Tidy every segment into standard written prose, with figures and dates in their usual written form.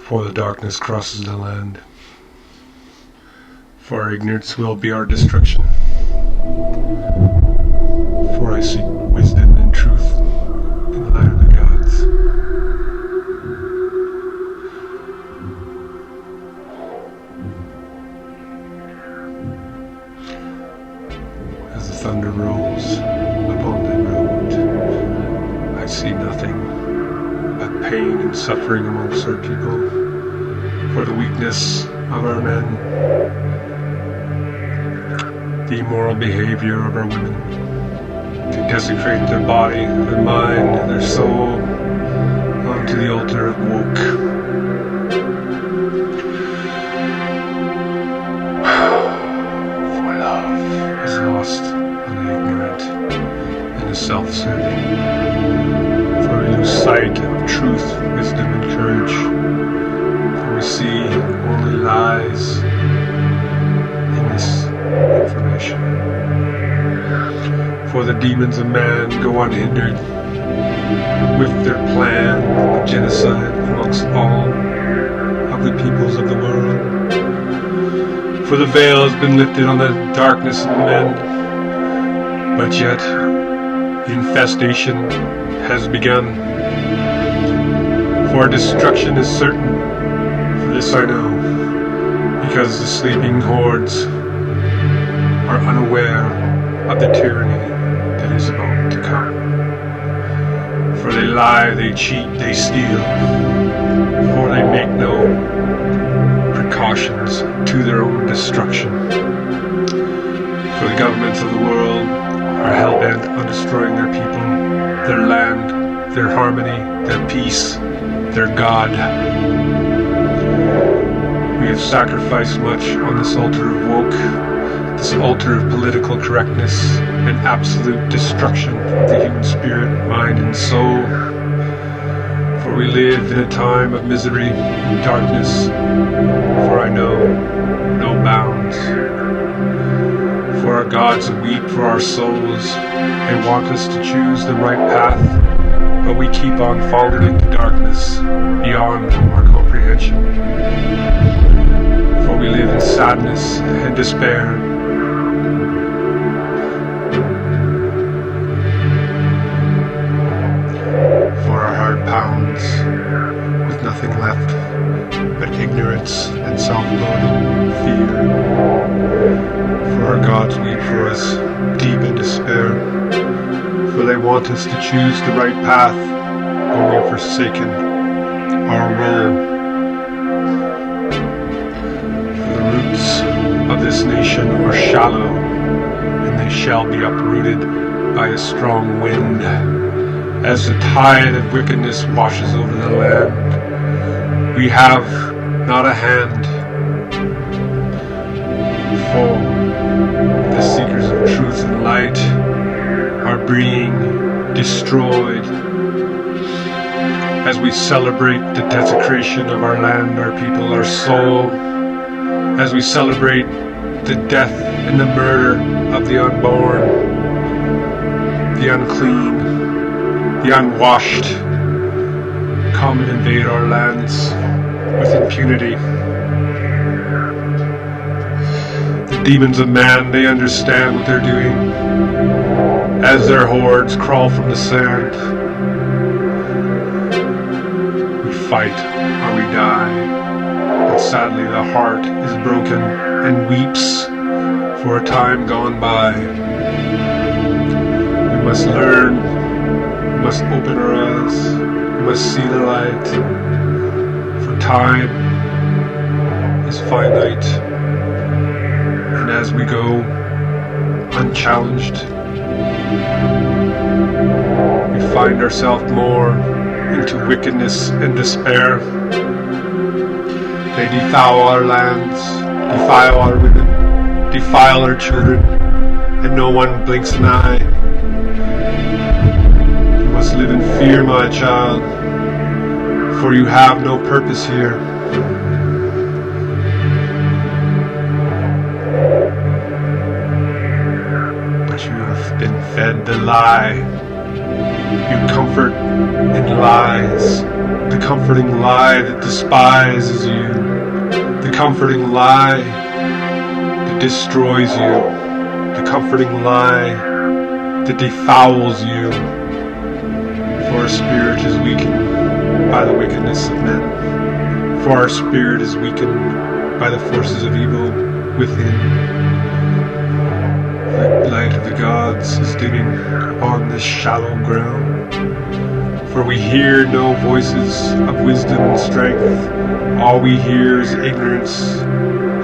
For the darkness crosses the land, for our ignorance will be our destruction. For I seek wisdom and truth in the light of the gods. As the thunder rolls upon the road, I see nothing but pain and suffering amongst our people, for the weakness of our men, the immoral behavior of our women, to desecrate their body, their mind, their soul onto the altar of woke. For love is lost on the ignorant and the self-serving. For we lose sight of truth, wisdom, and courage. For we see only lies in this information. For the demons of man go unhindered with their plan of genocide amongst all of the peoples of the world. For the veil has been lifted on the darkness of men, but yet the infestation has begun. For destruction is certain, for this I know, because the sleeping hordes are unaware of the tyranny that is about to come. For they lie, they cheat, they steal, for they make no precautions to their own destruction. For the governments of the world are hell-bent on destroying their people, their land, their harmony, their peace, their God. We have sacrificed much on this altar of woke, this altar of political correctness and absolute destruction of the human spirit, mind, and soul. For we live in a time of misery and darkness, for I know no bounds. For our gods weep for our souls. They want us to choose the right path, but we keep on falling into darkness beyond our comprehension. For we live in sadness and despair. For our heart pounds with nothing left but ignorance and self-loathing, fear. For our gods weep for us deep in despair. For they want us to choose the right path, but we have forsaken our role. For the roots of this nation are shallow, and they shall be uprooted by a strong wind. As the tide of wickedness washes over the land, we have not a hand. For the seekers of truth and light are being destroyed. As we celebrate the desecration of our land, our people, our soul, as we celebrate the death and the murder of the unborn, the unclean, the unwashed, come and invade our lands with impunity. The demons of man, they understand what they're doing as their hordes crawl from the sand. We fight or we die, but sadly the heart is broken and weeps for a time gone by. We must learn, we must open our eyes, we must see the light, for time is finite, and as we go unchallenged, we find ourselves more into wickedness and despair. They defile our lands, defile our women, defile our children, and no one blinks an eye. You must live in fear, my child, for you have no purpose here. But you have been fed the lie. You comfort in lies, the the comforting lie that despises you, the comforting lie that destroys you, the comforting lie that defouls you. For our spirit is weakened by the wickedness of men, for our spirit is weakened by the forces of evil within. The light of the gods is dimming upon this shallow ground, for we hear no voices of wisdom and strength. All we hear is ignorance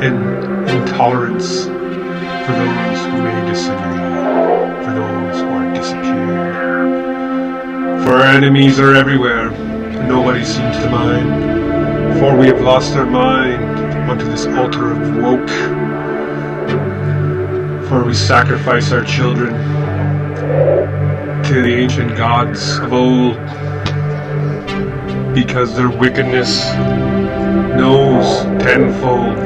and intolerance for those who may disagree, for those who are disappeared. For our enemies are everywhere, and nobody seems to mind, for we have lost our mind onto this altar of woke. For we sacrifice our children to the ancient gods of old, because their wickedness knows tenfold.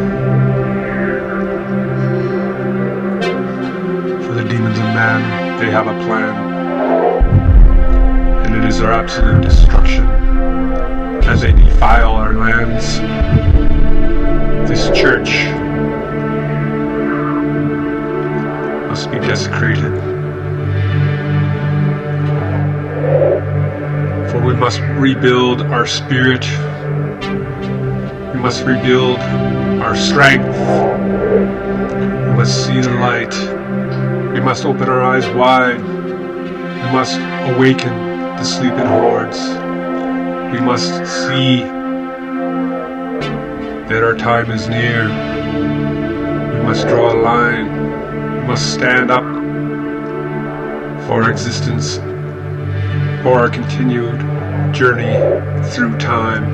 For the demons of man, they have a plan, and it is our absolute destruction as they defile our lands. This church must be desecrated, for we must rebuild our spirit, we must rebuild our strength, we must see the light, we must open our eyes wide, we must awaken the sleeping hordes, we must see that our time is near, we must draw a line, must stand up for our existence, for our continued journey through time.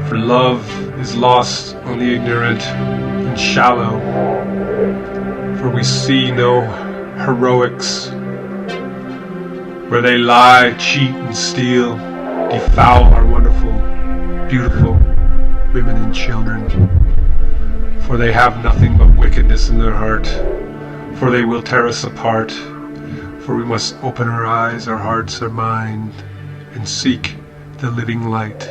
For love is lost on the ignorant and shallow, for we see no heroics where they lie, cheat, and steal, defoul our wonderful, beautiful women and children. For they have nothing but wickedness in their heart, for they will tear us apart. For we must open our eyes, our hearts, our mind, and seek the living light.